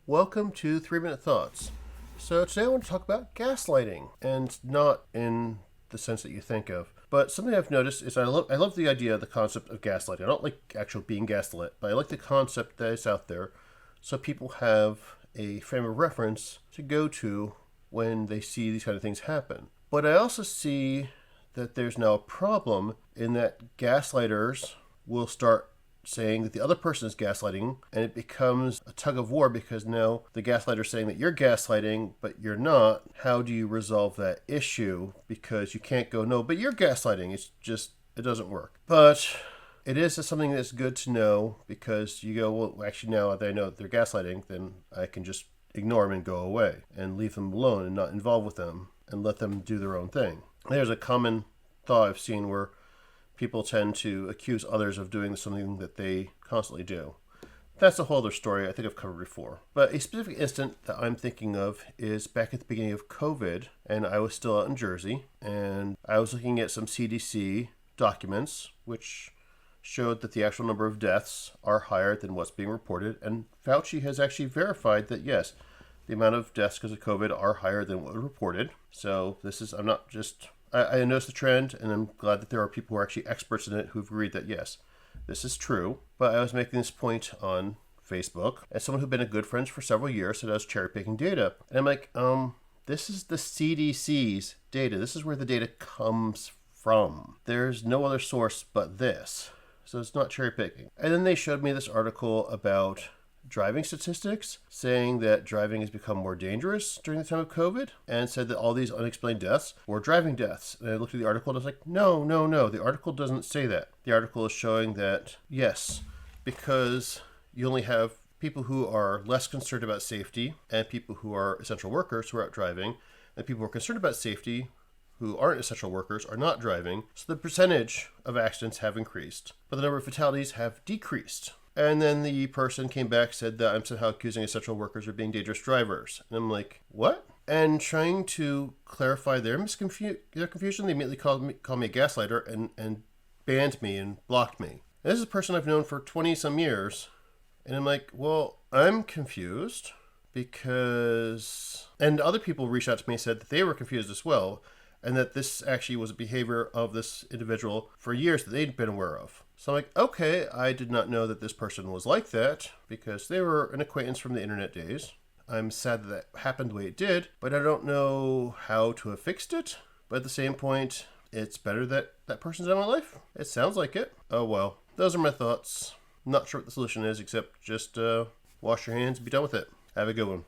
Welcome to 3 Minute Thoughts. So today I want to talk about gaslighting, and not in the sense that you think of. But something I've noticed is I love the idea, the concept of gaslighting. I don't like actual being gaslit, but I like the concept that is out there so people have a frame of reference to go to when they see these kind of things happen. But I also see that there's now a problem in that gaslighters will start saying that the other person is gaslighting, and it becomes a tug of war because now the gaslighter is saying that you're gaslighting, but you're not. How do you resolve that issue? Because you can't go, no, but you're gaslighting. It doesn't work. But it is something that's good to know because you go, well, actually, now that I know that they're gaslighting, then I can just ignore them and go away and leave them alone and not involve with them and let them do their own thing. There's a common thought I've seen where people tend to accuse others of doing something that they constantly do. That's a whole other story I think I've covered before. But a specific incident that I'm thinking of is back at the beginning of COVID, and I was still out in Jersey, and I was looking at some CDC documents, which showed that the actual number of deaths are higher than what's being reported, and Fauci has actually verified that, yes, the amount of deaths because of COVID are higher than what was reported. So I'm not just... I noticed the trend, and I'm glad that there are people who are actually experts in it who've agreed that, yes, this is true. But I was making this point on Facebook, and someone who'd been a good friend for several years said I was cherry-picking data. And I'm like, this is the CDC's data. This is where the data comes from. There's no other source but this. So it's not cherry-picking. And then they showed me this article about driving statistics, saying that driving has become more dangerous during the time of COVID, and said that all these unexplained deaths were driving deaths. And I looked at the article and I was like, no. The article doesn't say that. The article is showing that, yes, because you only have people who are less concerned about safety and people who are essential workers who are out driving, and people who are concerned about safety who aren't essential workers are not driving. So the percentage of accidents have increased, but the number of fatalities have decreased. And then the person came back, said that I'm somehow accusing essential workers of being dangerous drivers. And I'm like, what? And trying to clarify their confusion, they immediately called me a gaslighter and banned me and blocked me. And this is a person I've known for 20-some years. And I'm like, well, I'm confused because... And other people reached out to me and said that they were confused as well, and that this actually was a behavior of this individual for years that they'd been aware of. So I'm like, okay, I did not know that this person was like that because they were an acquaintance from the internet days. I'm sad that that happened the way it did, but I don't know how to have fixed it. But at the same point, it's better that that person's out of my life. It sounds like it. Oh well, those are my thoughts. I'm not sure what the solution is except just wash your hands and be done with it. Have a good one.